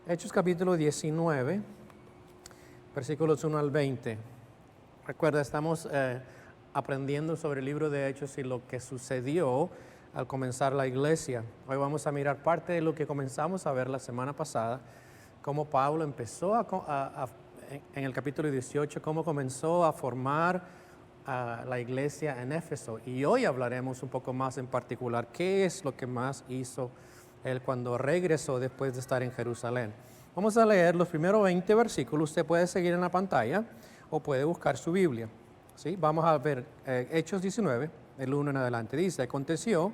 Hechos capítulo 19, versículos 1 al 20. Recuerda, estamos aprendiendo sobre el libro de Hechos y lo que sucedió al comenzar la iglesia. Hoy vamos a mirar parte de lo que comenzamos a ver la semana pasada, cómo Pablo empezó en el capítulo 18, cómo comenzó a formar la iglesia en Éfeso. Y hoy hablaremos un poco más en particular qué es lo que más hizo él cuando regresó después de estar en Jerusalén. Vamos a leer los primeros 20 versículos. Usted puede seguir en la pantalla o puede buscar su Biblia. ¿Sí? Vamos a ver Hechos 19, el 1 en adelante. Dice: aconteció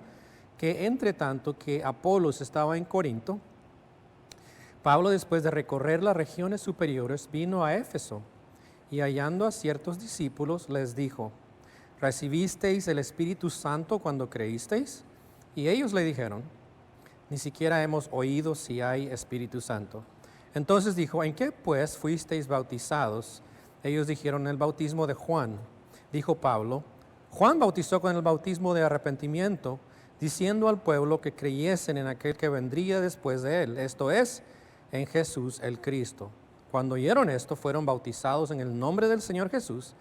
que entre tanto que Apolos estaba en Corinto, Pablo, después de recorrer las regiones superiores, vino a Éfeso y hallando a ciertos discípulos les dijo: ¿recibisteis el Espíritu Santo cuando creísteis? Y ellos le dijeron: ni siquiera hemos oído si hay Espíritu Santo. Entonces dijo: ¿en qué pues fuisteis bautizados? Ellos dijeron: en el bautismo de Juan. Dijo Pablo: Juan bautizó con el bautismo de arrepentimiento, diciendo al pueblo que creyesen en aquel que vendría después de él, esto es, en Jesús el Cristo. Cuando oyeron esto, fueron bautizados en el nombre del Señor Jesús,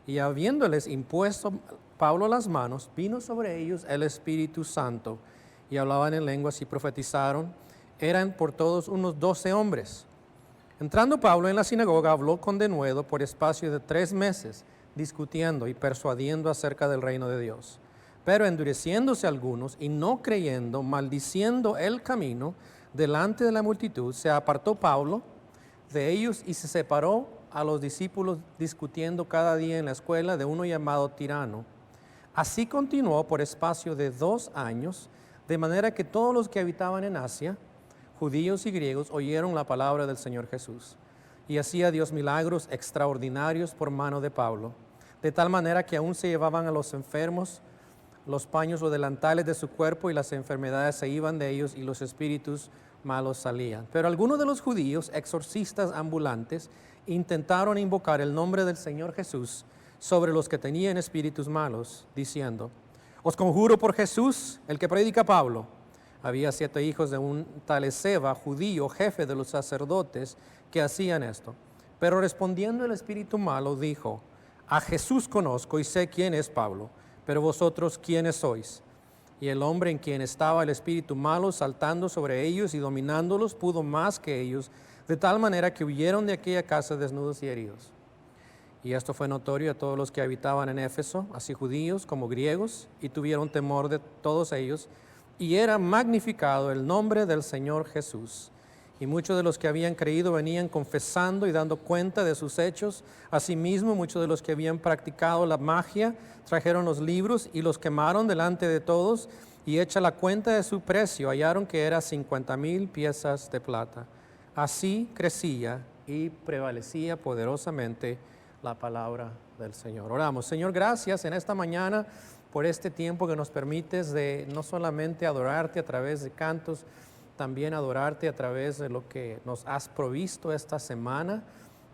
y habiéndoles impuesto Pablo las manos, vino sobre ellos el Espíritu Santo, y hablaban en lenguas y profetizaron. Eran por todos unos 12 hombres. Entrando Pablo en la sinagoga, habló con denuedo por espacio de 3 meses, discutiendo y persuadiendo acerca del reino de Dios. Pero endureciéndose algunos y no creyendo, maldiciendo el camino delante de la multitud, se apartó Pablo de ellos y se separó a los discípulos, discutiendo cada día en la escuela de uno llamado Tirano. Así continuó por espacio de 2 años, de manera que todos los que habitaban en Asia, judíos y griegos, oyeron la palabra del Señor Jesús. Y hacía Dios milagros extraordinarios por mano de Pablo, de tal manera que aún se llevaban a los enfermos los paños o delantales de su cuerpo, y las enfermedades se iban de ellos y los espíritus malos salían. Pero algunos de los judíos, exorcistas ambulantes, intentaron invocar el nombre del Señor Jesús sobre los que tenían espíritus malos, diciendo: os conjuro por Jesús, el que predica Pablo. Había 7 hijos de un tal Esceva, judío, jefe de los sacerdotes, que hacían esto. Pero respondiendo el espíritu malo, dijo: a Jesús conozco y sé quién es Pablo, pero vosotros, ¿quiénes sois? Y el hombre en quien estaba el espíritu malo, saltando sobre ellos y dominándolos, pudo más que ellos, de tal manera que huyeron de aquella casa desnudos y heridos. Y esto fue notorio a todos los que habitaban en Éfeso, así judíos como griegos, y tuvieron temor de todos ellos, y era magnificado el nombre del Señor Jesús. Y muchos de los que habían creído venían confesando y dando cuenta de sus hechos. Asimismo, muchos de los que habían practicado la magia trajeron los libros y los quemaron delante de todos, y hecha la cuenta de su precio, hallaron que era 50,000 piezas de plata. Así crecía y prevalecía poderosamente la palabra del Señor. Oramos. Señor, gracias en esta mañana por este tiempo que nos permites de no solamente adorarte a través de cantos, también adorarte a través de lo que nos has provisto esta semana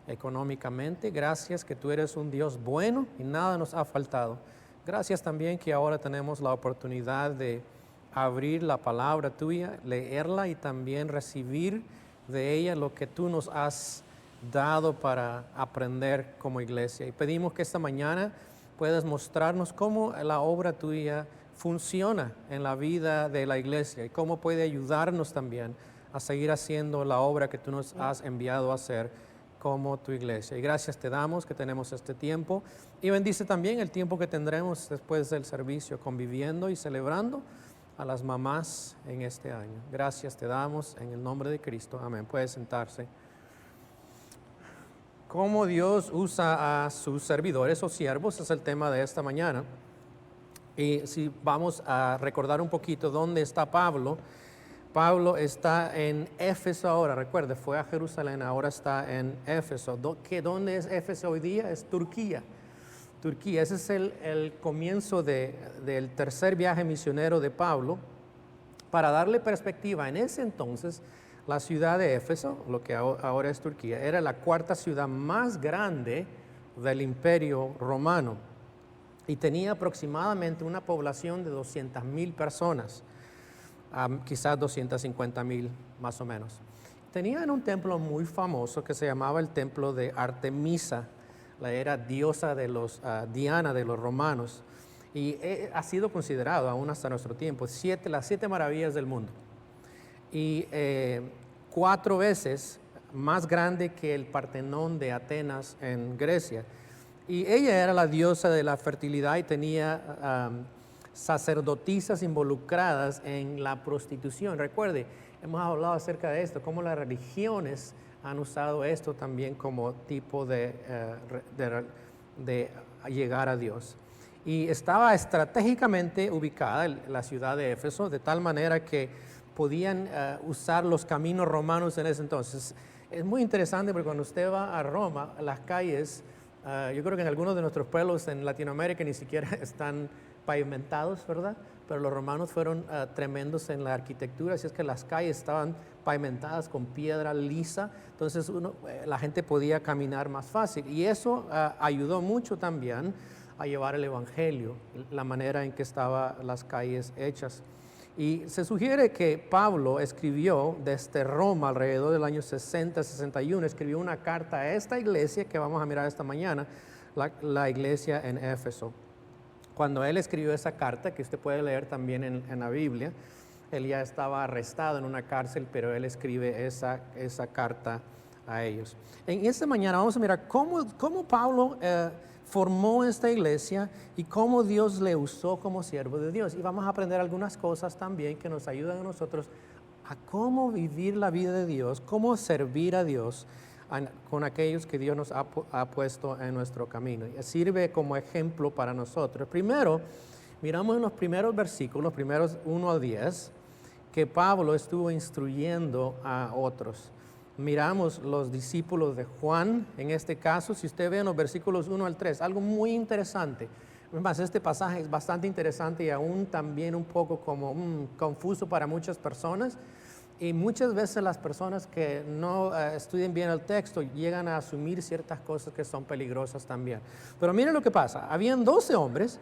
económicamente. Gracias que tú eres un Dios bueno y nada nos ha faltado. Gracias también que ahora tenemos la oportunidad de abrir la palabra tuya, leerla y también recibir de ella lo que tú nos has dado para aprender como iglesia. Y pedimos que esta mañana puedas mostrarnos cómo la obra tuya funciona en la vida de la iglesia y cómo puede ayudarnos también a seguir haciendo la obra que tú nos has enviado a hacer como tu iglesia. Y gracias te damos que tenemos este tiempo, y bendice también el tiempo que tendremos después del servicio, conviviendo y celebrando a las mamás en este año. Gracias te damos en el nombre de Cristo. Amén. Puede sentarse. Cómo Dios usa a sus servidores o siervos es el tema de esta mañana. Y si vamos a recordar un poquito dónde está Pablo. Pablo está en Éfeso ahora, recuerde, fue a Jerusalén, ahora está en Éfeso. ¿Dónde es Éfeso hoy día? Es Turquía. Turquía, ese es el comienzo del tercer viaje misionero de Pablo. Para darle perspectiva, en ese entonces la ciudad de Éfeso, lo que ahora es Turquía, era la 4ª ciudad más grande del Imperio Romano y tenía aproximadamente una población de 200,000 personas, quizás 250,000 más o menos. tenían un templo muy famoso que se llamaba el templo de Artemisa, la era diosa de Diana de los romanos, y ha sido considerado aún hasta nuestro tiempo las 7 maravillas del mundo, y 4 veces más grande que el Partenón de Atenas en Grecia. Y ella era la diosa de la fertilidad y tenía sacerdotisas involucradas en la prostitución. Recuerde, hemos hablado acerca de esto, cómo las religiones han usado esto también como tipo de llegar a Dios. Y estaba estratégicamente ubicada en la ciudad de Éfeso, de tal manera que podían usar los caminos romanos en ese entonces. Es muy interesante porque cuando usted va a Roma, las calles, yo creo que en algunos de nuestros pueblos en Latinoamérica ni siquiera están pavimentados, ¿verdad? Pero los romanos fueron tremendos en la arquitectura, así es que las calles estaban pavimentadas con piedra lisa, entonces la gente podía caminar más fácil. Y eso ayudó mucho también a llevar el evangelio, la manera en que estaban las calles hechas. Y se sugiere que Pablo escribió desde Roma alrededor del año 60-61, escribió una carta a esta iglesia que vamos a mirar esta mañana, la iglesia en Éfeso. Cuando él escribió esa carta, que usted puede leer también en la Biblia, él ya estaba arrestado en una cárcel, pero él escribe esa carta a ellos. En esta mañana vamos a mirar cómo Pablo formó esta iglesia y cómo Dios le usó como siervo de Dios. Y vamos a aprender algunas cosas también que nos ayudan a nosotros a cómo vivir la vida de Dios, cómo servir a Dios con aquellos que Dios nos ha puesto en nuestro camino. Y sirve como ejemplo para nosotros. Primero, miramos en los primeros versículos, los primeros 1 al 10, que Pablo estuvo instruyendo a otros. Miramos los discípulos de Juan, en este caso, si usted ve en los versículos 1 al 3, algo muy interesante. Además, este pasaje es bastante interesante y aún también un poco como confuso para muchas personas. Y muchas veces las personas que no estudian bien el texto llegan a asumir ciertas cosas que son peligrosas también. Pero miren lo que pasa. Habían 12 hombres,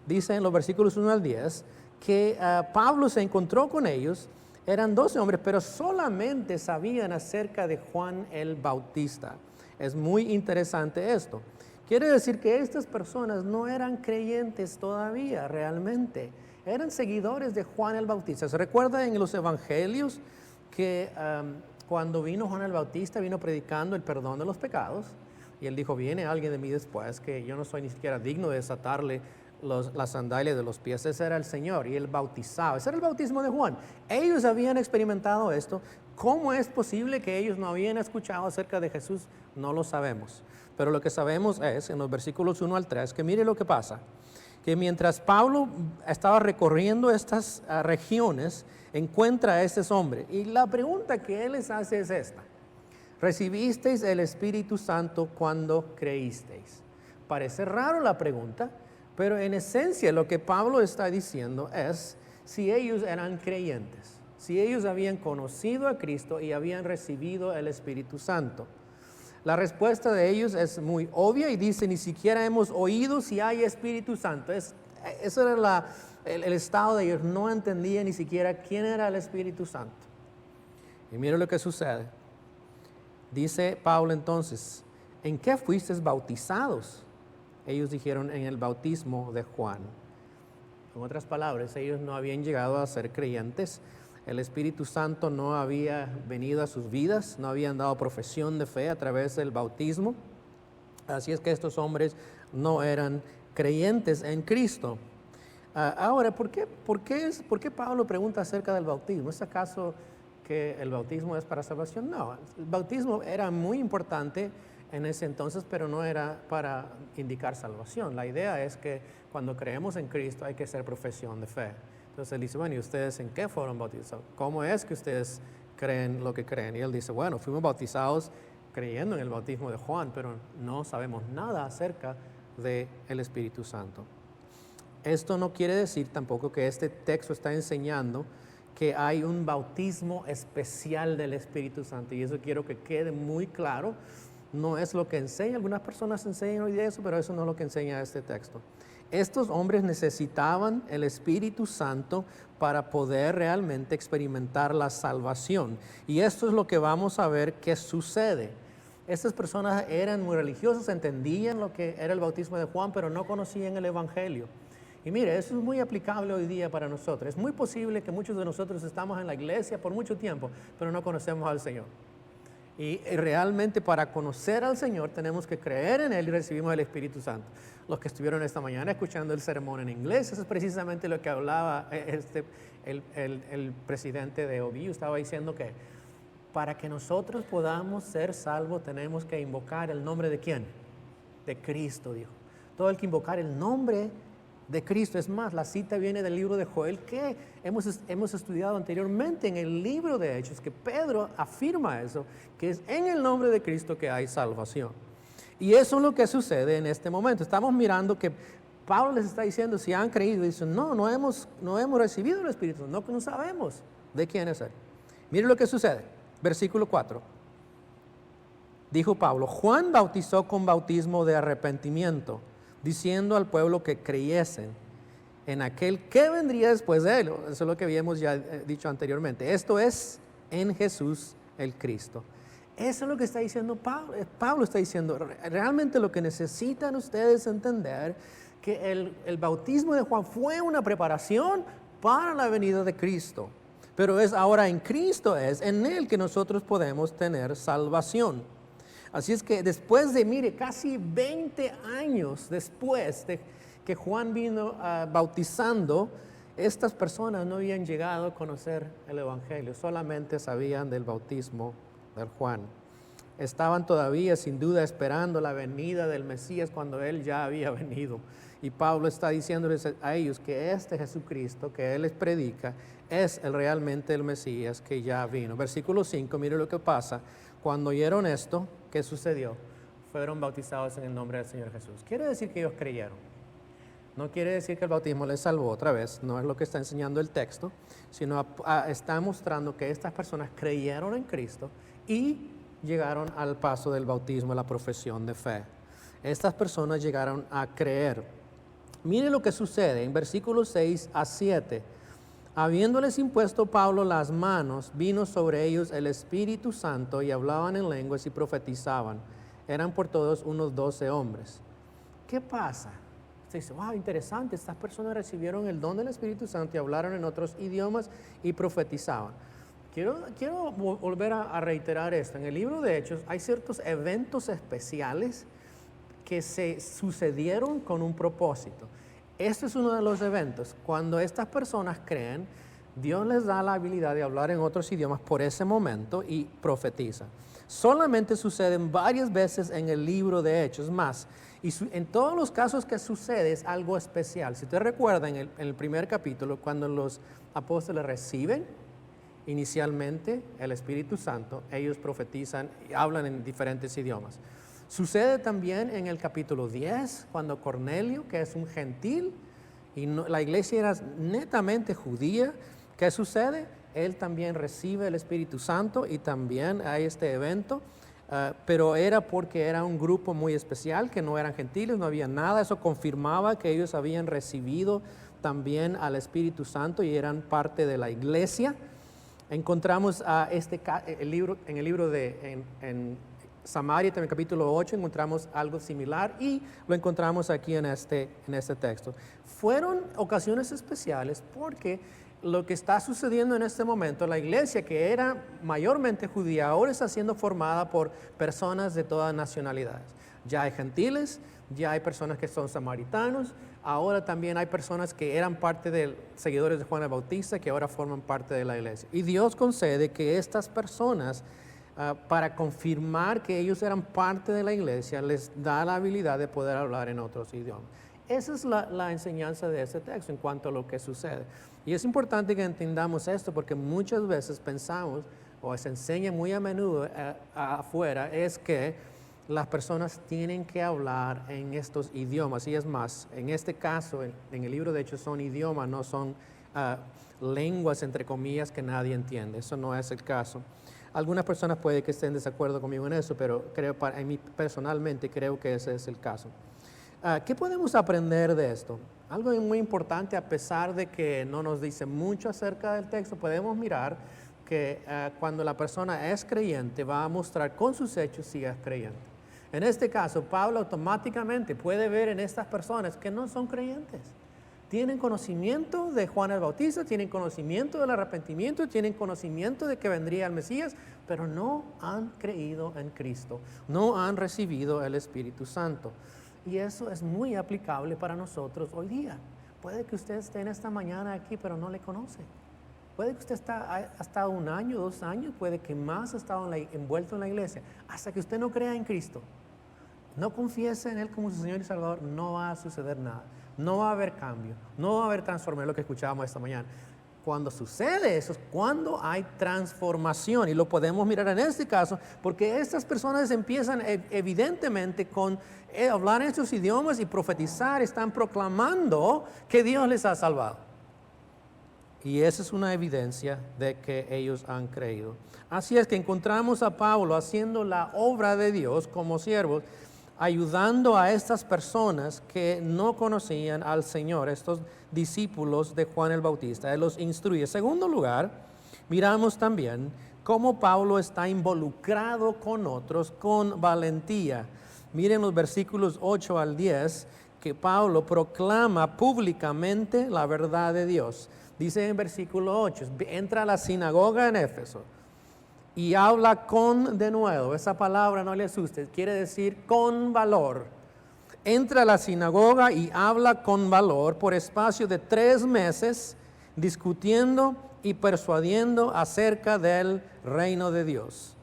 dice en los versículos 1 al 10, que Pablo se encontró con ellos. Eran 12 hombres, pero solamente sabían acerca de Juan el Bautista. Es muy interesante esto. Quiere decir que estas personas no eran creyentes todavía realmente. Eran seguidores de Juan el Bautista. ¿Se recuerda en los evangelios que cuando vino Juan el Bautista vino predicando el perdón de los pecados? Y él dijo, viene alguien de mí después que yo no soy ni siquiera digno de desatarle las sandalias de los pies. Ese era el Señor y él bautizaba. Ese era el bautismo de Juan. Ellos habían experimentado esto. ¿Cómo es posible que ellos no habían escuchado acerca de Jesús? No lo sabemos. Pero lo que sabemos es, en los versículos 1 al 3, que mire lo que pasa. Que mientras Pablo estaba recorriendo estas regiones, encuentra a estos hombres. Y la pregunta que él les hace es esta. ¿Recibisteis el Espíritu Santo cuando creísteis? Parece raro la pregunta, pero en esencia lo que Pablo está diciendo es si ellos eran creyentes, si ellos habían conocido a Cristo y habían recibido el Espíritu Santo. La respuesta de ellos es muy obvia y dice, ni siquiera hemos oído si hay Espíritu Santo. Eso era el estado de ellos, no entendían ni siquiera quién era el Espíritu Santo. Y mira lo que sucede. Dice Pablo entonces, ¿en qué fuisteis bautizados? Ellos dijeron, en el bautismo de Juan. En otras palabras, ellos no habían llegado a ser creyentes. El Espíritu Santo no había venido a sus vidas, no habían dado profesión de fe a través del bautismo. Así es que estos hombres no eran creyentes en Cristo. Ahora, ¿por qué Pablo pregunta acerca del bautismo? ¿Es acaso que el bautismo es para salvación? No, el bautismo era muy importante en ese entonces, pero no era para indicar salvación. La idea es que cuando creemos en Cristo hay que hacer profesión de fe. Entonces él dice, bueno, ¿y ustedes en qué fueron bautizados? ¿Cómo es que ustedes creen lo que creen? Y él dice, bueno, fuimos bautizados creyendo en el bautismo de Juan, pero no sabemos nada acerca del Espíritu Santo. Esto no quiere decir tampoco que este texto está enseñando que hay un bautismo especial del Espíritu Santo. Y eso quiero que quede muy claro. No es lo que enseña. Algunas personas enseñan hoy de eso, pero eso no es lo que enseña este texto. estos hombres necesitaban el Espíritu Santo para poder realmente experimentar la salvación. Y esto es lo que vamos a ver que sucede. Estas personas eran muy religiosas, entendían lo que era el bautismo de Juan, pero no conocían el Evangelio. Y mire, eso es muy aplicable hoy día para nosotros. Es muy posible que muchos de nosotros estamos en la iglesia por mucho tiempo, pero no conocemos al Señor. Y realmente para conocer al Señor tenemos que creer en Él y recibimos el Espíritu Santo. Los que estuvieron esta mañana escuchando el sermón en inglés, eso es precisamente lo que hablaba el presidente de OBU. Estaba diciendo que para que nosotros podamos ser salvos tenemos que invocar el nombre de ¿quién? De Cristo, dijo. Todo el que invocar el nombre de Cristo. Es más, la cita viene del libro de Joel que hemos estudiado anteriormente en el libro de Hechos, que Pedro afirma eso, que es en el nombre de Cristo que hay salvación. Y eso es lo que sucede en este momento. Estamos mirando que Pablo les está diciendo, si han creído, dicen, no hemos recibido el Espíritu, no sabemos de quién es Él. Miren lo que sucede, versículo 4. Dijo Pablo, Juan bautizó con bautismo de arrepentimiento, diciendo al pueblo que creyesen en aquel que vendría después de él. Eso es lo que habíamos ya dicho anteriormente. Esto es en Jesús el Cristo. Eso es lo que está diciendo Pablo. Pablo está diciendo, realmente lo que necesitan ustedes entender, que el bautismo de Juan fue una preparación para la venida de Cristo. Pero es ahora en Cristo, es en Él que nosotros podemos tener salvación. Así es que después de, mire, casi 20 años después de que Juan vino bautizando, estas personas no habían llegado a conocer el Evangelio, solamente sabían del bautismo de Juan. Estaban todavía sin duda esperando la venida del Mesías cuando Él ya había venido. Y Pablo está diciéndoles a ellos que este Jesucristo que Él les predica es realmente el Mesías que ya vino. Versículo 5, mire lo que pasa. Cuando oyeron esto, ¿qué sucedió? Fueron bautizados en el nombre del Señor Jesús. Quiere decir que ellos creyeron. No quiere decir que el bautismo les salvó otra vez, no es lo que está enseñando el texto, sino está mostrando que estas personas creyeron en Cristo y llegaron al paso del bautismo, la profesión de fe. Estas personas llegaron a creer. Mire lo que sucede en versículos 6 a 7. Habiéndoles impuesto Pablo las manos, vino sobre ellos el Espíritu Santo y hablaban en lenguas y profetizaban. Eran por todos unos 12 hombres. ¿Qué pasa? Usted dice, wow, interesante, estas personas recibieron el don del Espíritu Santo y hablaron en otros idiomas y profetizaban. Quiero volver a reiterar esto. En el libro de Hechos hay ciertos eventos especiales que se sucedieron con un propósito. Este es uno de los eventos. Cuando estas personas creen, Dios les da la habilidad de hablar en otros idiomas por ese momento y profetiza. Solamente suceden varias veces en el libro de Hechos más. Y en todos los casos que sucede es algo especial. Si usted recuerda en el primer capítulo, cuando los apóstoles reciben inicialmente el Espíritu Santo, ellos profetizan y hablan en diferentes idiomas. Sucede también en el capítulo 10, cuando Cornelio, que es un gentil, y la iglesia era netamente judía, ¿qué sucede? Él también recibe el Espíritu Santo y también hay este evento, pero era porque era un grupo muy especial, que no eran gentiles, no había nada. Eso confirmaba que ellos habían recibido también al Espíritu Santo y eran parte de la iglesia. Encontramos en el libro de Samaria, en el capítulo 8, encontramos algo similar y lo encontramos aquí en este texto. Fueron ocasiones especiales porque lo que está sucediendo en este momento, la iglesia que era mayormente judía, ahora está siendo formada por personas de todas nacionalidades. Ya hay gentiles, ya hay personas que son samaritanos, ahora también hay personas que eran parte de seguidores de Juan el Bautista que ahora forman parte de la iglesia. Y Dios concede que estas personas, para confirmar que ellos eran parte de la iglesia, les da la habilidad de poder hablar en otros idiomas. Esa es la enseñanza de este texto en cuanto a lo que sucede. Y es importante que entendamos esto porque muchas veces pensamos, o se enseña muy a menudo afuera, es que las personas tienen que hablar en estos idiomas. Y es más, en este caso, en el libro de Hechos son idiomas, no son lenguas, entre comillas, que nadie entiende. Eso no es el caso. Algunas personas pueden que estén en desacuerdo conmigo en eso, pero personalmente creo que ese es el caso. ¿Qué podemos aprender de esto? Algo muy importante, a pesar de que no nos dice mucho acerca del texto, podemos mirar que cuando la persona es creyente, va a mostrar con sus hechos si es creyente. En este caso, Pablo automáticamente puede ver en estas personas que no son creyentes. Tienen conocimiento de Juan el Bautista, tienen conocimiento del arrepentimiento, tienen conocimiento de que vendría el Mesías, pero no han creído en Cristo, no han recibido el Espíritu Santo. Y eso es muy aplicable para nosotros hoy día. Puede que usted esté en esta mañana aquí, pero no le conoce. Puede que usted ha estado 1 año, 2 años, puede que más ha estado envuelto en la iglesia, hasta que usted no crea en Cristo. No confiese en Él como su Señor y Salvador, no va a suceder nada. No va a haber cambio, no va a haber transformación, lo que escuchábamos esta mañana. Cuando sucede eso es cuando hay transformación, y lo podemos mirar en este caso, porque estas personas empiezan evidentemente con hablar en estos idiomas y profetizar, están proclamando que Dios les ha salvado. Y esa es una evidencia de que ellos han creído. Así es que encontramos a Pablo haciendo la obra de Dios como siervos, ayudando a estas personas que no conocían al Señor, estos discípulos de Juan el Bautista. Él los instruye. En segundo lugar, miramos también cómo Pablo está involucrado con otros con valentía. Miren los versículos 8 al 10, que Pablo proclama públicamente la verdad de Dios. Dice en versículo 8, entra a la sinagoga en Éfeso y habla de nuevo, esa palabra no le asuste, quiere decir con valor. Entra a la sinagoga y habla con valor por espacio de 3 meses, discutiendo y persuadiendo acerca del reino de Dios.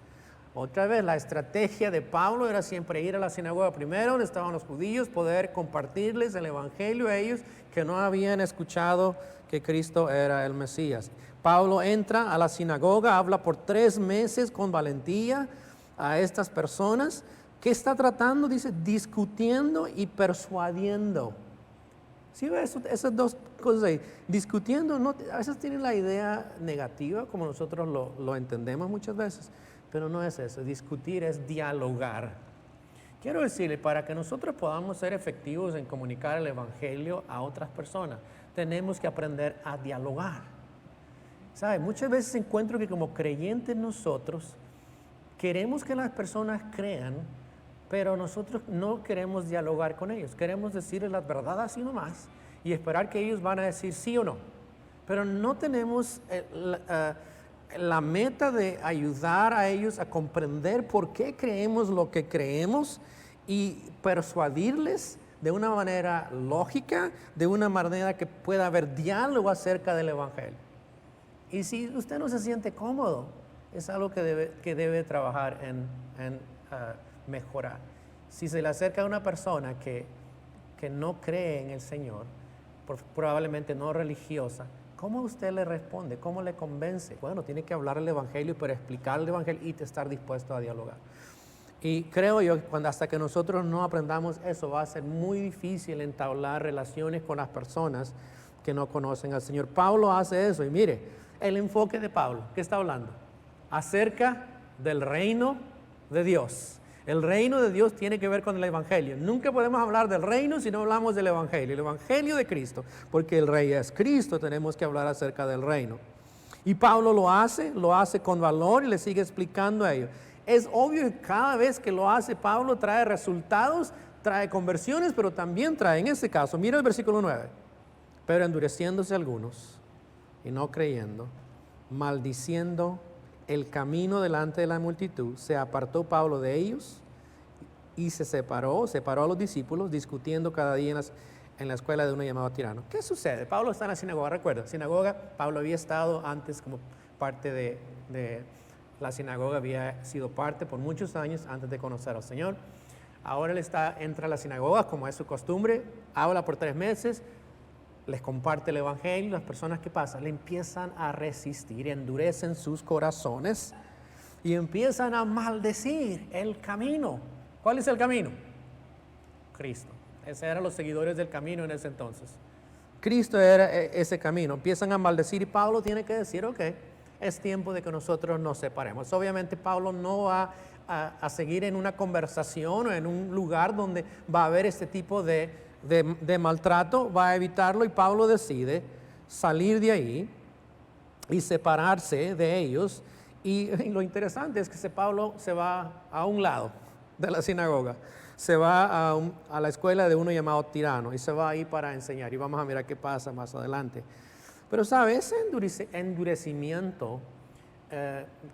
Otra vez, la estrategia de Pablo era siempre ir a la sinagoga primero, donde estaban los judíos, poder compartirles el evangelio a ellos que no habían escuchado que Cristo era el Mesías. Pablo entra a la sinagoga, habla por 3 meses con valentía a estas personas. ¿Qué está tratando? Dice, discutiendo y persuadiendo. ¿Sí ve esas dos cosas ahí? Discutiendo, a veces tienen la idea negativa, como nosotros lo entendemos muchas veces, pero no es eso. Discutir es dialogar. Quiero decirle, para que nosotros podamos ser efectivos en comunicar el evangelio a otras personas, tenemos que aprender a dialogar. ¿Sabe? Muchas veces encuentro que como creyentes nosotros queremos que las personas crean, pero nosotros no queremos dialogar con ellos. Queremos decirles la verdad así nomás y esperar que ellos van a decir sí o no. Pero no tenemos la meta de ayudar a ellos a comprender por qué creemos lo que creemos y persuadirles de una manera lógica, de una manera que pueda haber diálogo acerca del evangelio. Y si usted no se siente cómodo, es algo que debe trabajar en mejorar. Si se le acerca a una persona que no cree en el Señor, probablemente no religiosa, ¿cómo usted le responde? ¿Cómo le convence? Bueno, tiene que hablar el evangelio, pero explicar el evangelio y estar dispuesto a dialogar. Y creo yo que hasta que nosotros no aprendamos eso, va a ser muy difícil entablar relaciones con las personas que no conocen al Señor. Pablo hace eso y mire, el enfoque de Pablo, ¿qué está hablando? Acerca del reino de Dios. El reino de Dios tiene que ver con el evangelio. Nunca podemos hablar del reino si no hablamos del evangelio. El evangelio de Cristo, porque el rey es Cristo, tenemos que hablar acerca del reino. Y Pablo lo hace con valor y le sigue explicando a ellos. Es obvio que cada vez que lo hace Pablo trae resultados, trae conversiones, pero también trae, en este caso, mira el versículo 9. Pero endureciéndose algunos y no creyendo, maldiciendo el camino delante de la multitud, se apartó Pablo de ellos y se separó a los discípulos, discutiendo cada día en la escuela de uno llamado Tirano. ¿Qué sucede? Pablo está en la sinagoga, recuerda, sinagoga, Pablo había estado antes como parte de la sinagoga, había sido parte por muchos años antes de conocer al Señor. Ahora él entra a la sinagoga, como es su costumbre, habla por 3 meses, les comparte el evangelio. Las personas que pasan le empiezan a resistir, endurecen sus corazones y empiezan a maldecir el camino. ¿Cuál es el camino? Cristo. Esos eran los seguidores del camino en ese entonces. Cristo era ese camino. Empiezan a maldecir y Pablo tiene que decir, ok, es tiempo de que nosotros nos separemos. Obviamente Pablo no va a seguir en una conversación o en un lugar donde va a haber este tipo de maltrato, va a evitarlo, y Pablo decide salir de ahí y separarse de ellos. Y lo interesante es que Pablo se va a un lado de la sinagoga, se va a la escuela de uno llamado Tirano, y se va ahí para enseñar, y vamos a mirar qué pasa más adelante. Pero sabe, ese endurecimiento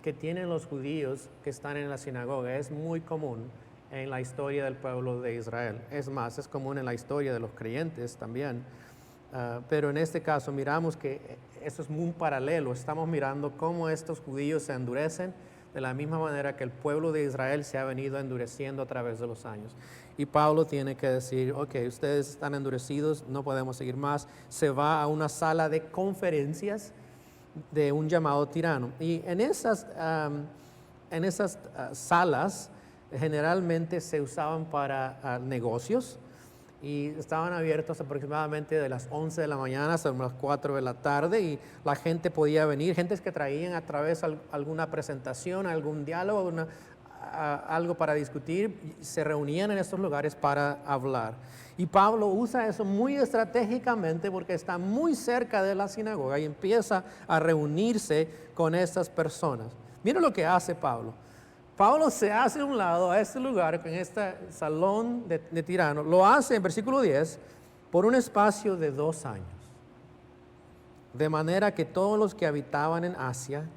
que tienen los judíos que están en la sinagoga es muy común en la historia del pueblo de Israel. Es más, es común en la historia de los creyentes también. Pero en este caso miramos que eso es muy paralelo. Estamos mirando cómo estos judíos se endurecen de la misma manera que el pueblo de Israel se ha venido endureciendo a través de los años. Y Pablo tiene que decir, ok, ustedes están endurecidos, no podemos seguir más. Se va a una sala de conferencias de un llamado Tirano. Y en esas salas generalmente se usaban para negocios, y estaban abiertos aproximadamente de las 11 de la mañana hasta las 4 de la tarde, y la gente podía venir, gentes que traían a través alguna presentación, algún diálogo, algo para discutir, se reunían en estos lugares para hablar. Y Pablo usa eso muy estratégicamente porque está muy cerca de la sinagoga y empieza a reunirse con estas personas. Miren lo que hace Pablo. Pablo se hace a un lado a este lugar, en este salón de Tirano. Lo hace en versículo 10 por un espacio de 2 años. De manera que todos los que habitaban en Asia,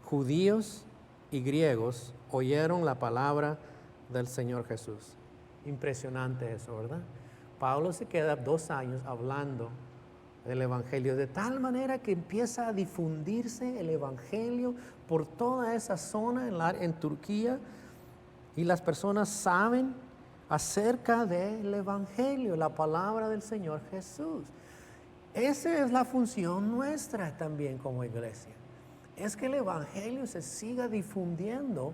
judíos y griegos, oyeron la palabra del Señor Jesús. Impresionante eso, ¿verdad? Pablo se queda 2 años hablando del Evangelio, de tal manera que empieza a difundirse el Evangelio por toda esa zona en Turquía, y las personas saben acerca del Evangelio, la palabra del Señor Jesús. Esa es la función nuestra también como iglesia, es que el Evangelio se siga difundiendo.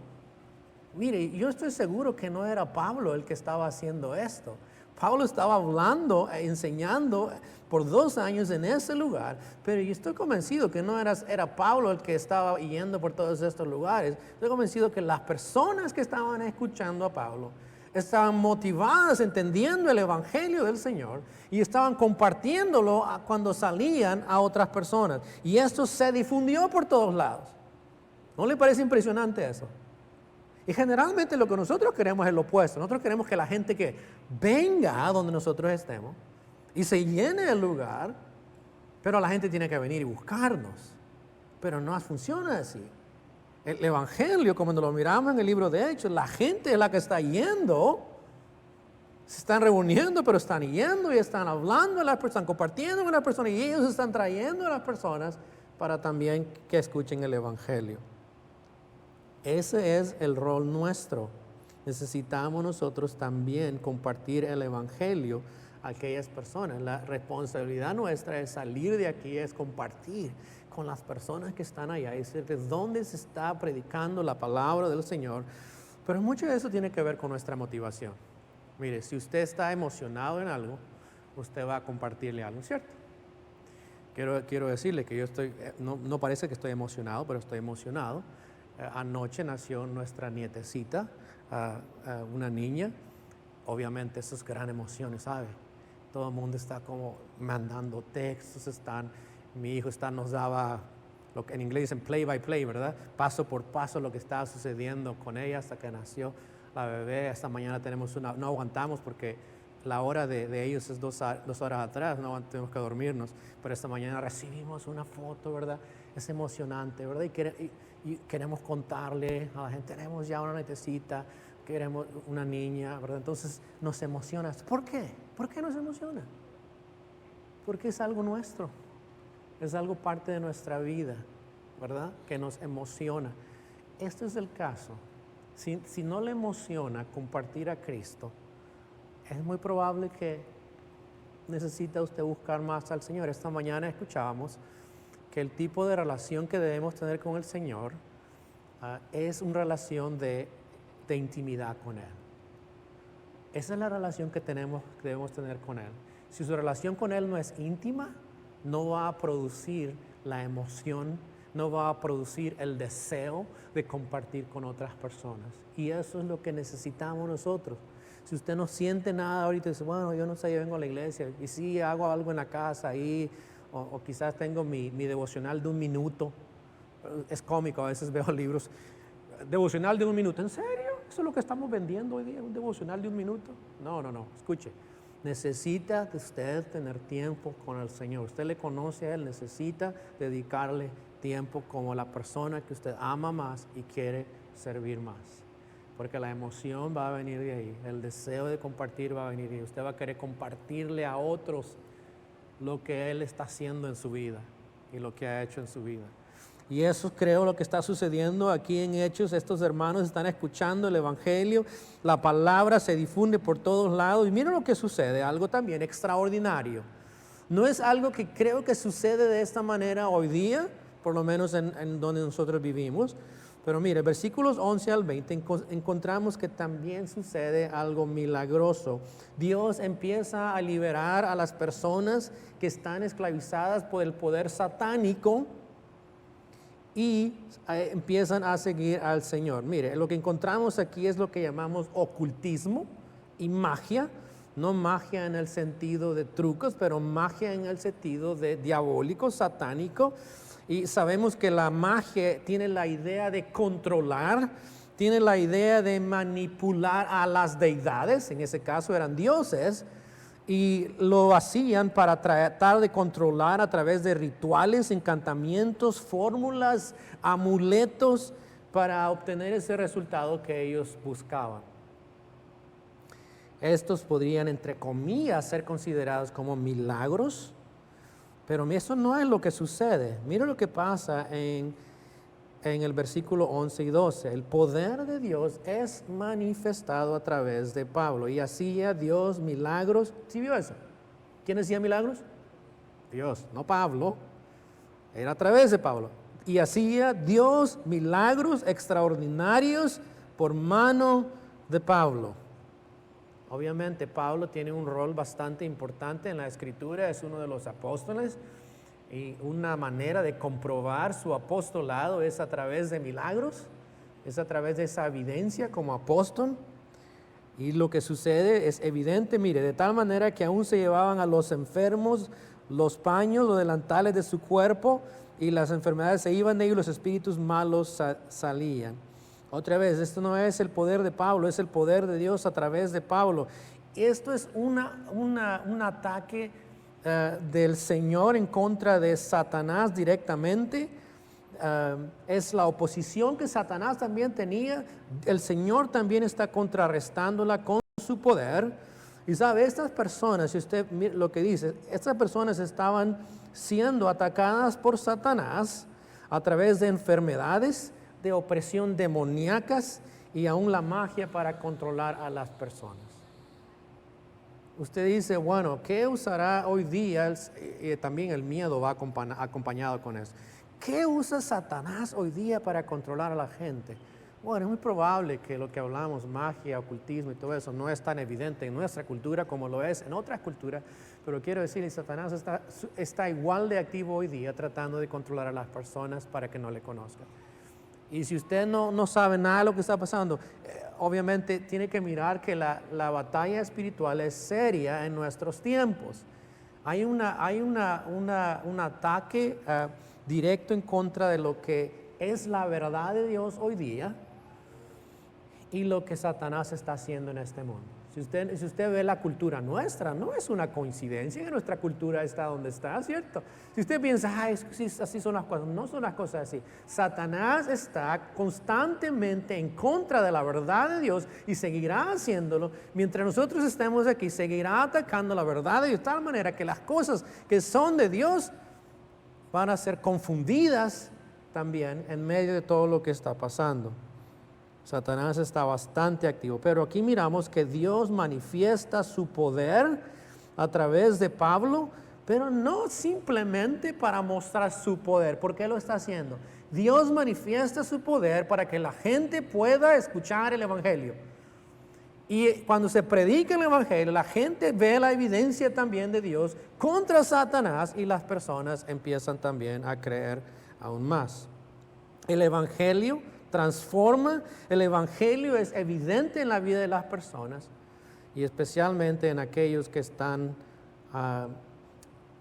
Mire, yo estoy seguro que no era Pablo el que estaba haciendo esto. Pablo estaba hablando, enseñando por 2 años en ese lugar, pero yo estoy convencido que no era Pablo el que estaba yendo por todos estos lugares. Estoy convencido que las personas que estaban escuchando a Pablo estaban motivadas, entendiendo el Evangelio del Señor, y estaban compartiéndolo cuando salían a otras personas. Y esto se difundió por todos lados. ¿No le parece impresionante eso? Y generalmente lo que nosotros queremos es lo opuesto. Nosotros queremos que la gente que venga a donde nosotros estemos y se llene el lugar, pero la gente tiene que venir y buscarnos. Pero no funciona así. El Evangelio, como lo miramos en el libro de Hechos, la gente es la que está yendo, se están reuniendo, pero están yendo y están hablando, están compartiendo con las personas, y ellos están trayendo a las personas para también que escuchen el Evangelio. Ese es el rol nuestro. Necesitamos nosotros también compartir el Evangelio a aquellas personas. La responsabilidad nuestra es salir de aquí, es compartir con las personas que están allá y decirles dónde se está predicando la palabra del Señor. Pero mucho de eso tiene que ver con nuestra motivación. Mire, si usted está emocionado en algo, usted va a compartirle algo, ¿cierto? Quiero decirle que yo no parece que estoy emocionado, pero estoy emocionado. Anoche nació nuestra nietecita, una niña. Obviamente eso es gran emoción, ¿sabe? Todo el mundo está como mandando textos, mi hijo nos daba lo que en inglés dicen play by play, ¿verdad? Paso por paso lo que estaba sucediendo con ella hasta que nació la bebé. Esta mañana no aguantamos porque la hora de ellos es 2 horas atrás, no tenemos que dormirnos, pero esta mañana recibimos una foto, ¿verdad? Es emocionante, ¿verdad? Y queremos contarle a la gente, tenemos ya una nietecita, queremos una niña, ¿verdad? Entonces nos emociona. ¿Por qué? ¿Por qué nos emociona? Porque es algo nuestro, es algo parte de nuestra vida, ¿verdad? Que nos emociona. Este es el caso. Si no le emociona compartir a Cristo, es muy probable que necesita usted buscar más al Señor. Esta mañana escuchábamos que el tipo de relación que debemos tener con el Señor es una relación de intimidad con Él. Esa es la relación que debemos tener con Él. Si su relación con Él no es íntima, no va a producir la emoción no va a producir el deseo de compartir con otras personas. Y eso es lo que necesitamos nosotros. Si usted no siente nada ahorita, dice, bueno, yo no sé, yo vengo a la iglesia y sí hago algo en la casa ahí, o quizás tengo mi devocional de 1 minuto. Es cómico, a veces veo libros, devocional de 1 minuto. ¿En serio? ¿Eso es lo que estamos vendiendo hoy día? ¿Un devocional de 1 minuto? No, escuche. Necesita de usted tener tiempo con el Señor. Usted le conoce a Él, necesita dedicarle tiempo como la persona que usted ama más y quiere servir más. Porque la emoción va a venir de ahí, el deseo de compartir va a venir de ahí. Usted va a querer compartirle a otros lo que Él está haciendo en su vida y lo que ha hecho en su vida. Y eso creo lo que está sucediendo aquí en Hechos. Estos hermanos están escuchando el Evangelio, la palabra se difunde por todos lados. Y miren lo que sucede, algo también extraordinario. No es algo que creo que sucede de esta manera hoy día, por lo menos en donde nosotros vivimos. Pero mire, versículos 11 al 20 encontramos que también sucede algo milagroso. Dios empieza a liberar a las personas que están esclavizadas por el poder satánico y empiezan a seguir al Señor. Mire, lo que encontramos aquí es lo que llamamos ocultismo y magia. No magia en el sentido de trucos, pero magia en el sentido de diabólico, satánico. Y sabemos que la magia tiene la idea de controlar, tiene la idea de manipular a las deidades, en ese caso eran dioses, y lo hacían para tratar de controlar a través de rituales, encantamientos, fórmulas, amuletos, para obtener ese resultado que ellos buscaban. Estos podrían, entre comillas, ser considerados como milagros, pero eso no es lo que sucede. Mira lo que pasa en el versículo 11 y 12. El poder de Dios es manifestado a través de Pablo. Y hacía Dios milagros. ¿Sí vio eso? ¿Quién hacía milagros? Dios, no Pablo. Era a través de Pablo. Y hacía Dios milagros extraordinarios por mano de Pablo. Obviamente Pablo tiene un rol bastante importante en la Escritura, es uno de los apóstoles y una manera de comprobar su apostolado es a través de milagros, es a través de esa evidencia como apóstol. Y lo que sucede es evidente, mire, de tal manera que aún se llevaban a los enfermos los paños, los delantales de su cuerpo y las enfermedades se iban de ellos, los espíritus malos salían. Otra vez, esto no es el poder de Pablo, es el poder de Dios a través de Pablo. Esto es un ataque del Señor en contra de Satanás directamente. Es la oposición que Satanás también tenía. El Señor también está contrarrestándola con su poder. Y sabe, estas personas, si usted mira lo que dice, estas personas estaban siendo atacadas por Satanás a través de enfermedades, de opresión demoníacas y aún la magia para controlar a las personas. Usted dice, bueno, ¿qué usará hoy día? También el miedo va acompañado con eso. ¿Qué usa Satanás hoy día para controlar a la gente? Bueno, es muy probable que lo que hablamos, magia, ocultismo y todo eso, no es tan evidente en nuestra cultura como lo es en otras culturas, pero quiero decir, Satanás está igual de activo hoy día tratando de controlar a las personas para que no le conozcan. Y si usted no sabe nada de lo que está pasando, obviamente tiene que mirar que la batalla espiritual es seria en nuestros tiempos. Hay un ataque directo en contra de lo que es la verdad de Dios hoy día y lo que Satanás está haciendo en este mundo. Si usted ve la cultura nuestra, no es una coincidencia que nuestra cultura está donde está, ¿cierto? Si usted piensa, así son las cosas, no son las cosas así. Satanás está constantemente en contra de la verdad de Dios y seguirá haciéndolo. Mientras nosotros estemos aquí, seguirá atacando la verdad de Dios de tal manera que las cosas que son de Dios van a ser confundidas también en medio de todo lo que está pasando. Satanás está bastante activo, pero aquí miramos que Dios manifiesta su poder a través de Pablo, pero no simplemente para mostrar su poder. ¿Por qué lo está haciendo? Dios manifiesta su poder para que la gente pueda escuchar el Evangelio. Y cuando se predica el Evangelio, la gente ve la evidencia también de Dios contra Satanás y las personas empiezan también a creer aún más. El Evangelio transforma, el Evangelio es evidente en la vida de las personas y especialmente en aquellos que están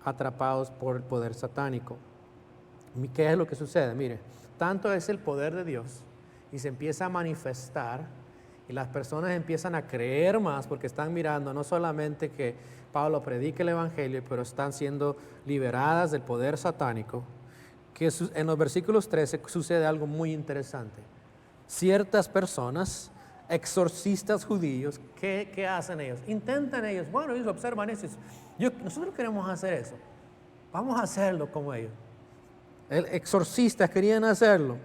atrapados por el poder satánico. ¿Qué es lo que sucede? Mire, tanto es el poder de Dios y se empieza a manifestar y las personas empiezan a creer más porque están mirando no solamente que Pablo predica el Evangelio, pero están siendo liberadas del poder satánico, que en los versículos 13 sucede algo muy interesante. Ciertas personas, exorcistas judíos, ¿qué hacen ellos? Intentan ellos, bueno, ellos observan eso. Nosotros queremos hacer eso. Vamos a hacerlo como ellos. Exorcistas querían hacerlo.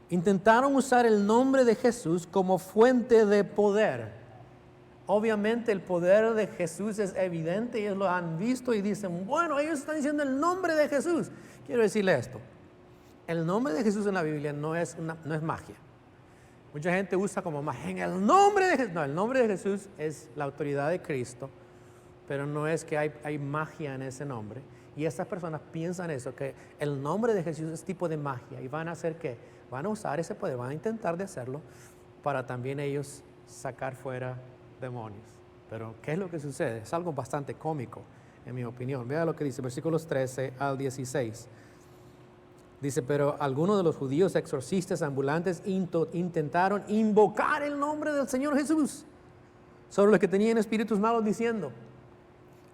Intentaron usar el nombre de Jesús como fuente de poder. Obviamente el poder de Jesús es evidente, ellos lo han visto y dicen, bueno, ellos están diciendo el nombre de Jesús. Quiero decirle esto, el nombre de Jesús en la Biblia no es magia. Mucha gente usa como magia en el nombre de Jesús. No, el nombre de Jesús es la autoridad de Cristo, pero no es que hay magia en ese nombre. Y estas personas piensan eso, que el nombre de Jesús es tipo de magia. ¿Y van a hacer qué? Van a usar ese poder, van a intentar de hacerlo para también ellos sacar fuera demonios. Pero ¿qué es lo que sucede? Es algo bastante cómico, en mi opinión. Vea lo que dice, versículos 13 al 16. Dice, pero algunos de los judíos exorcistas ambulantes intentaron invocar el nombre del Señor Jesús sobre los que tenían espíritus malos diciendo,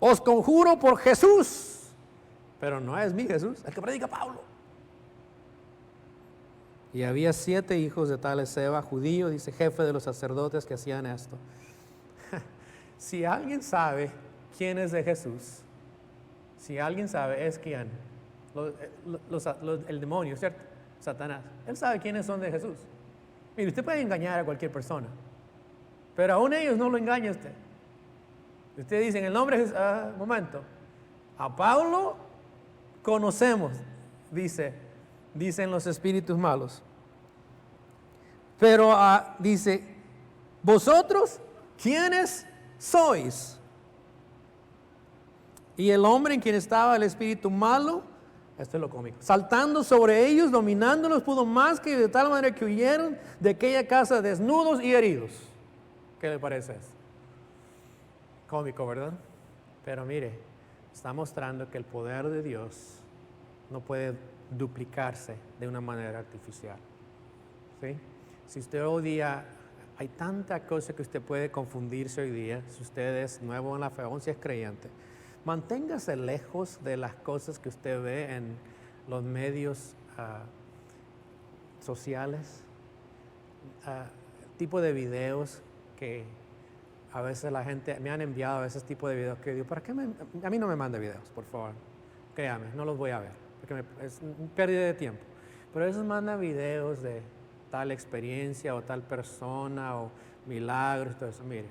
os conjuro por Jesús. Pero no es mi Jesús, el que predica Pablo. Y había 7 hijos de tal Esceva, judío, dice, jefe de los sacerdotes que hacían esto. Si alguien sabe quién es de Jesús, si alguien sabe es quién, el demonio, ¿cierto? Satanás. Él sabe quiénes son de Jesús. Mire, usted puede engañar a cualquier persona, pero aún ellos no lo engaña usted. Usted dice en el nombre de Jesús, momento, a Pablo conocemos, dicen los espíritus malos. Pero dice, vosotros, ¿quiénes sois? Y el hombre en quien estaba el espíritu malo, esto es lo cómico, saltando sobre ellos, dominándolos, pudo más que de tal manera que huyeron de aquella casa desnudos y heridos. ¿Qué le parece eso? Cómico, ¿verdad? Pero mire, está mostrando que el poder de Dios no puede duplicarse de una manera artificial. ¿Sí? Si usted hoy día, hay tanta cosa que usted puede confundirse hoy día, si usted es nuevo en la fe, aún si es creyente, manténgase lejos de las cosas que usted ve en los medios sociales, tipo de videos que a veces la gente, me han enviado a veces tipo de videos que digo, ¿para qué a mí no me mande videos, por favor? Créame, no los voy a ver, porque es pérdida de tiempo. Pero a veces manda videos de tal experiencia o tal persona o milagros, todo eso. Mire,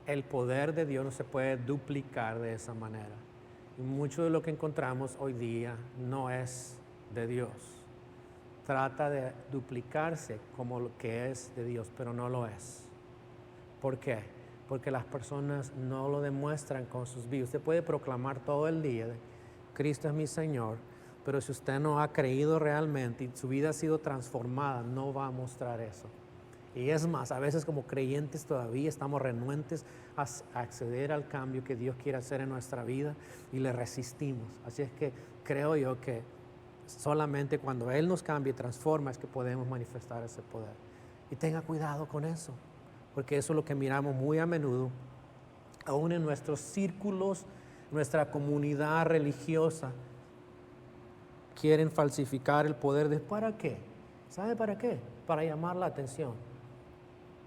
el poder de Dios no se puede duplicar de esa manera. Y mucho de lo que encontramos hoy día no es de Dios. Trata de duplicarse como lo que es de Dios, pero no lo es. ¿Por qué? Porque las personas no lo demuestran con sus vidas. Usted puede proclamar todo el día, Cristo es mi Señor, pero si usted no ha creído realmente y su vida ha sido transformada, no va a mostrar eso. Y es más, a veces como creyentes todavía estamos renuentes a acceder al cambio que Dios quiere hacer en nuestra vida y le resistimos. Así es que creo yo que solamente cuando Él nos cambia y transforma es que podemos manifestar ese poder. Y tenga cuidado con eso, porque eso es lo que miramos muy a menudo, aún en nuestros círculos, nuestra comunidad religiosa. Quieren falsificar el poder de ¿para qué? ¿Sabe para qué? Para llamar la atención.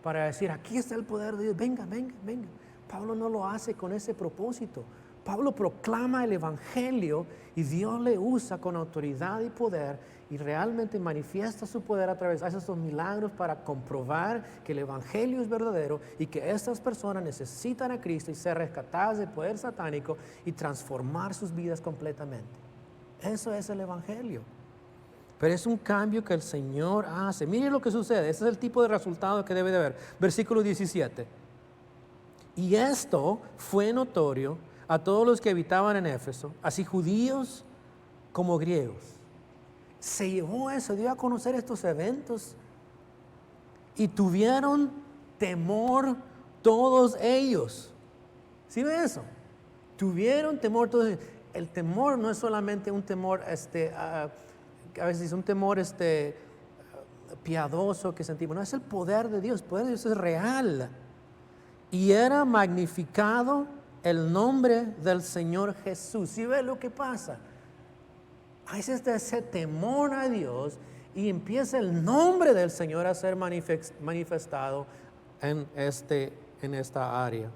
Para decir, aquí está el poder de Dios, venga, venga, venga. Pablo no lo hace con ese propósito. Pablo proclama el Evangelio y Dios le usa con autoridad y poder y realmente manifiesta su poder a través de esos milagros para comprobar que el Evangelio es verdadero y que estas personas necesitan a Cristo y ser rescatadas del poder satánico y transformar sus vidas completamente. Eso es el Evangelio. Pero es un cambio que el Señor hace. Miren lo que sucede. Ese es el tipo de resultado que debe de haber. Versículo 17. Y esto fue notorio a todos los que habitaban en Éfeso, así judíos como griegos. se llevó eso, dio a conocer estos eventos y tuvieron temor todos ellos. ¿Sí ve eso? Tuvieron temor todos ellos. El temor no es solamente un temor, a veces es un temor piadoso que sentimos, no, es el poder de Dios, el poder de Dios es real. Y era magnificado el nombre del Señor Jesús. ¿Sí ve lo que pasa? Hay ese temor a Dios y empieza el nombre del Señor a ser manifestado en esta área.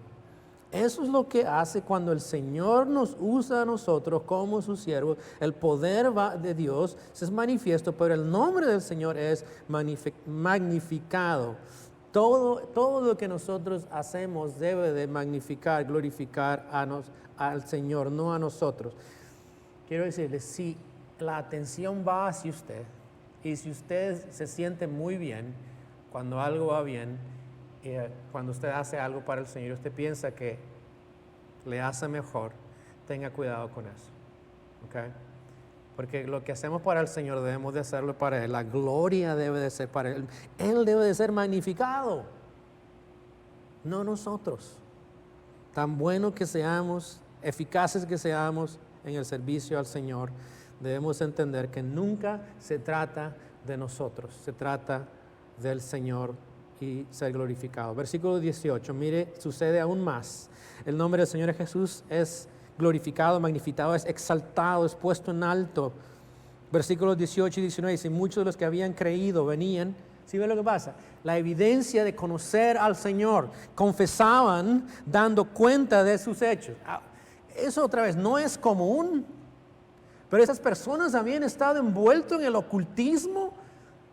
Eso es lo que hace cuando el Señor nos usa a nosotros como sus siervos. El poder de Dios es manifiesto, pero el nombre del Señor es magnificado. Todo lo que nosotros hacemos debe de magnificar, glorificar al Señor, no a nosotros. Quiero decirles, si la atención va hacia usted y si usted se siente muy bien cuando algo va bien, cuando usted hace algo para el Señor, usted piensa que le hace mejor, tenga cuidado con eso. ¿Okay? Porque lo que hacemos para el Señor debemos de hacerlo para Él. La gloria debe de ser para Él. Él debe de ser magnificado, no nosotros. Tan buenos que seamos, eficaces que seamos en el servicio al Señor, debemos entender que nunca se trata de nosotros, se trata del Señor y ser glorificado. Versículo 18, mire, sucede aún más. El nombre del Señor Jesús es glorificado, magnificado, es exaltado, es puesto en alto. Versículos 18 y 19 dice, muchos de los que habían creído venían. ¿Sí ve lo que pasa? La evidencia de conocer al Señor, confesaban dando cuenta de sus hechos. Eso otra vez no es común, pero esas personas habían estado envueltos en el ocultismo,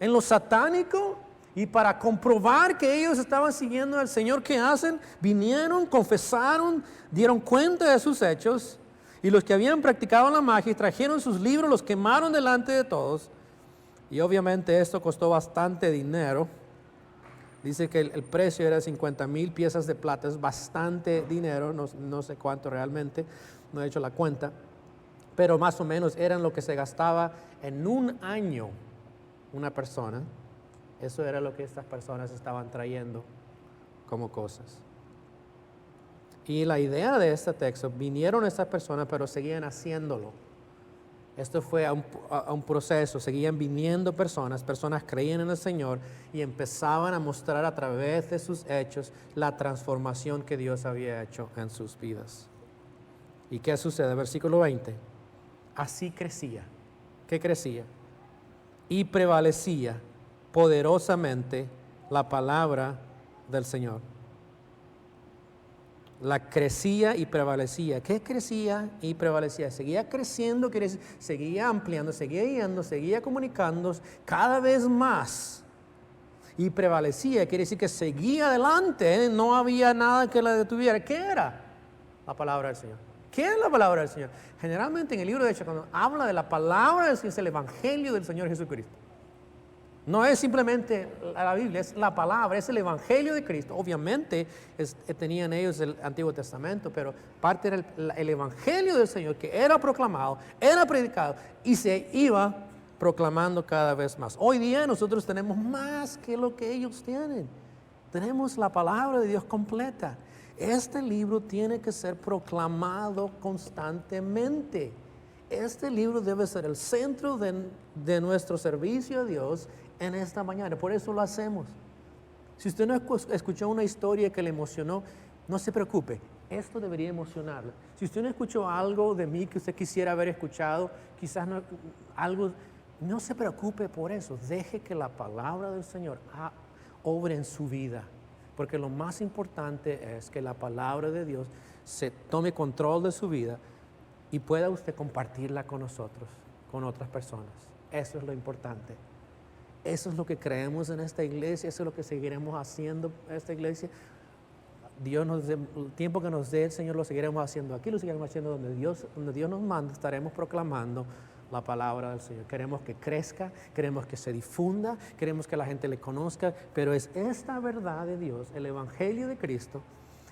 en lo satánico, y para comprobar que ellos estaban siguiendo al Señor, ¿qué hacen? Vinieron, confesaron, dieron cuenta de sus hechos, y los que habían practicado la magia trajeron sus libros, los quemaron delante de todos, y obviamente esto costó bastante dinero. Dice que el precio era 50,000 piezas de plata, es bastante dinero, no sé cuánto realmente, no he hecho la cuenta, pero más o menos eran lo que se gastaba en un año una persona. Eso era lo que estas personas estaban trayendo como cosas. Y la idea de este texto, vinieron estas personas, pero seguían haciéndolo. Esto fue a un proceso, seguían viniendo personas creían en el Señor y empezaban a mostrar a través de sus hechos la transformación que Dios había hecho en sus vidas. ¿Y qué sucede? Versículo 20. Así crecía. ¿Qué crecía? Y prevalecía poderosamente la palabra del Señor. La crecía y prevalecía. ¿Qué crecía y prevalecía? Seguía creciendo, seguía ampliando, seguía yendo, seguía comunicándose cada vez más. Y prevalecía, quiere decir que seguía adelante, no había nada que la detuviera. ¿Qué era? La palabra del Señor. ¿Qué es la palabra del Señor? Generalmente en el libro de Hechos, cuando habla de la palabra del Señor, es el Evangelio del Señor Jesucristo. No es simplemente la Biblia, es la palabra, es el Evangelio de Cristo. Obviamente tenían ellos el Antiguo Testamento, pero parte era el Evangelio del Señor que era proclamado, era predicado y se iba proclamando cada vez más. Hoy día nosotros tenemos más que lo que ellos tienen. Tenemos la palabra de Dios completa. Este libro tiene que ser proclamado constantemente. Este libro debe ser el centro de nuestro servicio a Dios en esta mañana. Por eso lo hacemos. Si usted no escuchó una historia que le emocionó, no se preocupe. Esto debería emocionarle. Si usted no escuchó algo de mí que usted quisiera haber escuchado, quizás no se preocupe por eso. Deje que la palabra del Señor obre en su vida. Porque lo más importante es que la palabra de Dios se tome control de su vida y pueda usted compartirla con nosotros, con otras personas. Eso es lo importante. Eso es lo que creemos en esta iglesia, eso es lo que seguiremos haciendo en esta iglesia. El tiempo que nos dé el Señor lo seguiremos haciendo aquí, lo seguiremos haciendo donde Dios nos manda, estaremos proclamando la palabra del Señor. Queremos que crezca, queremos que se difunda, queremos que la gente le conozca, pero es esta verdad de Dios, el Evangelio de Cristo,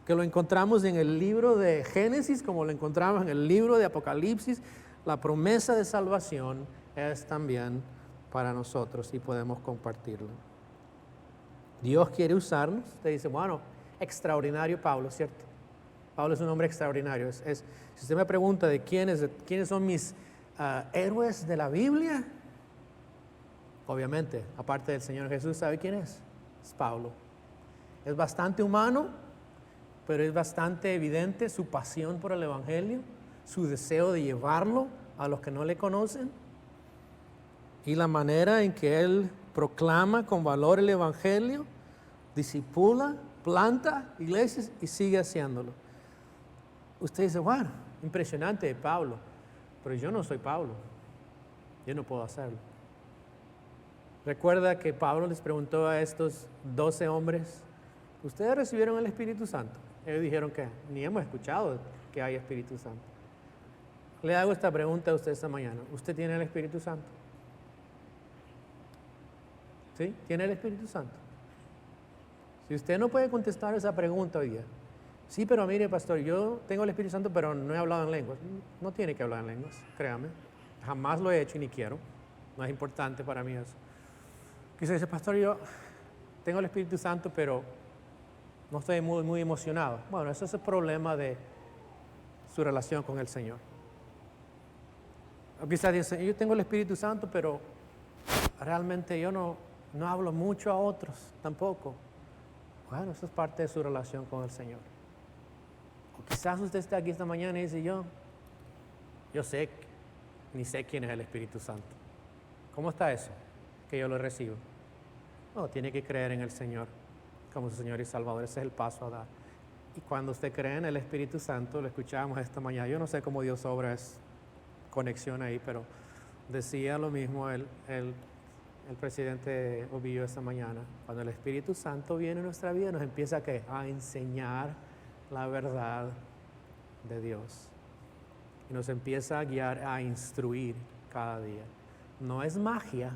que lo encontramos en el libro de Génesis, como lo encontramos en el libro de Apocalipsis, la promesa de salvación es también para nosotros y podemos compartirlo. Dios quiere usarnos. Usted dice, bueno, extraordinario Pablo, ¿cierto? Pablo es un hombre extraordinario. Si usted me pregunta de quiénes son mis héroes de la Biblia, obviamente, aparte del Señor Jesús, ¿sabe quién es? Es Pablo. Es bastante humano, pero es bastante evidente su pasión por el Evangelio, su deseo de llevarlo a los que no le conocen y la manera en que él proclama con valor el Evangelio, discipula, planta iglesias y sigue haciéndolo. Usted dice, bueno, impresionante Pablo, pero yo no soy Pablo, yo no puedo hacerlo. Recuerda que Pablo les preguntó a estos 12 hombres, ¿ustedes recibieron el Espíritu Santo? Ellos dijeron que ni hemos escuchado que hay Espíritu Santo. Le hago esta pregunta a usted esta mañana. ¿Usted tiene el Espíritu Santo? ¿Sí? ¿Tiene el Espíritu Santo? Si usted no puede contestar esa pregunta hoy día, sí, pero mire, pastor, yo tengo el Espíritu Santo, pero no he hablado en lenguas. No tiene que hablar en lenguas, créame. Jamás lo he hecho y ni quiero. No es importante para mí eso. Quizá dice, pastor, yo tengo el Espíritu Santo, pero no estoy muy emocionado. Bueno, ese es el problema de su relación con el Señor. O quizás dice, yo tengo el Espíritu Santo, pero realmente yo no hablo mucho a otros tampoco. Bueno, eso es parte de su relación con el Señor. O quizás usted está aquí esta mañana y dice, yo ni sé quién es el Espíritu Santo. ¿Cómo está eso? Que yo lo recibo. No, tiene que creer en el Señor como su Señor y Salvador. Ese es el paso a dar. Y cuando usted cree en el Espíritu Santo, lo escuchábamos esta mañana. Yo no sé cómo Dios obra esa conexión ahí, pero decía lo mismo el presidente Ovillo esta mañana. Cuando el Espíritu Santo viene en nuestra vida, nos empieza a enseñar la verdad de Dios. Y nos empieza a guiar, a instruir cada día. No es magia,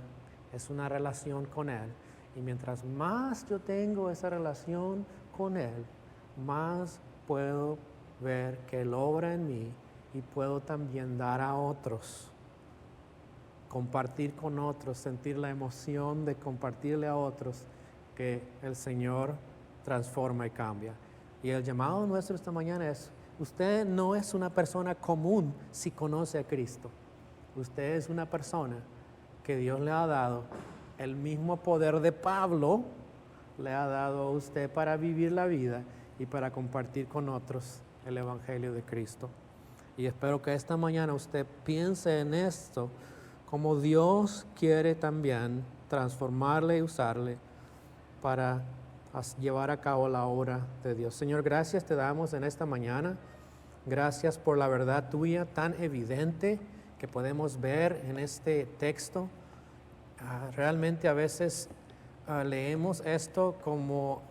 es una relación con Él. Y mientras más yo tengo esa relación con Él, más puedo ver que Él obra en mí y puedo también dar a otros, compartir con otros, sentir la emoción de compartirle a otros que el Señor transforma y cambia. Y el llamado nuestro esta mañana es, usted no es una persona común si conoce a Cristo. Usted es una persona que Dios le ha dado el mismo poder de Pablo, le ha dado a usted para vivir la vida y para compartir con otros el Evangelio de Cristo. Y espero que esta mañana usted piense en esto, como Dios quiere también transformarle y usarle para llevar a cabo la obra de Dios. Señor, gracias te damos en esta mañana. Gracias por la verdad tuya tan evidente que podemos ver en este texto. Realmente a veces leemos esto como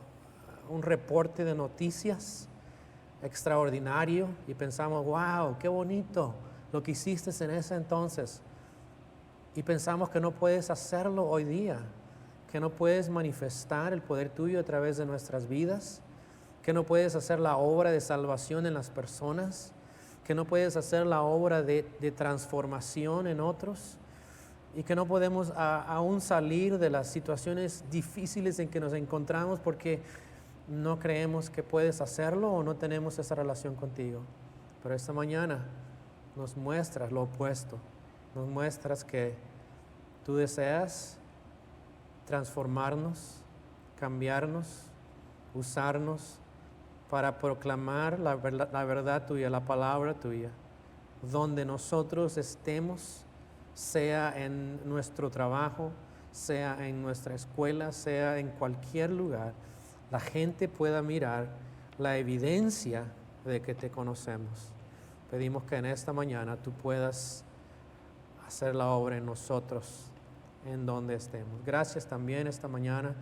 un reporte de noticias extraordinario y pensamos, wow, qué bonito lo que hiciste en ese entonces. Y pensamos que no puedes hacerlo hoy día, que no puedes manifestar el poder tuyo a través de nuestras vidas, que no puedes hacer la obra de salvación en las personas, que no puedes hacer la obra de transformación en otros y que no podemos aún salir de las situaciones difíciles en que nos encontramos porque no creemos que puedes hacerlo o no tenemos esa relación contigo. Pero esta mañana nos muestras lo opuesto, nos muestras que tú deseas transformarnos, cambiarnos, usarnos para proclamar la verdad tuya, la palabra tuya, donde nosotros estemos, sea en nuestro trabajo, sea en nuestra escuela, sea en cualquier lugar, la gente pueda mirar la evidencia de que te conocemos. Pedimos que en esta mañana tú puedas hacer la obra en nosotros, en donde estemos. Gracias también esta mañana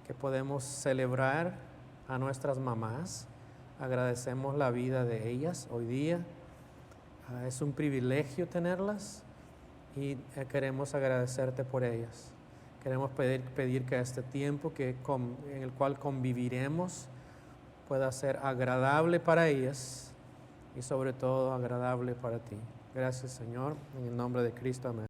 que podemos celebrar a nuestras mamás. Agradecemos la vida de ellas hoy día. Es un privilegio tenerlas y queremos agradecerte por ellas. Queremos pedir que este tiempo en el cual conviviremos pueda ser agradable para ellas y sobre todo agradable para ti. Gracias, Señor, en el nombre de Cristo, amén.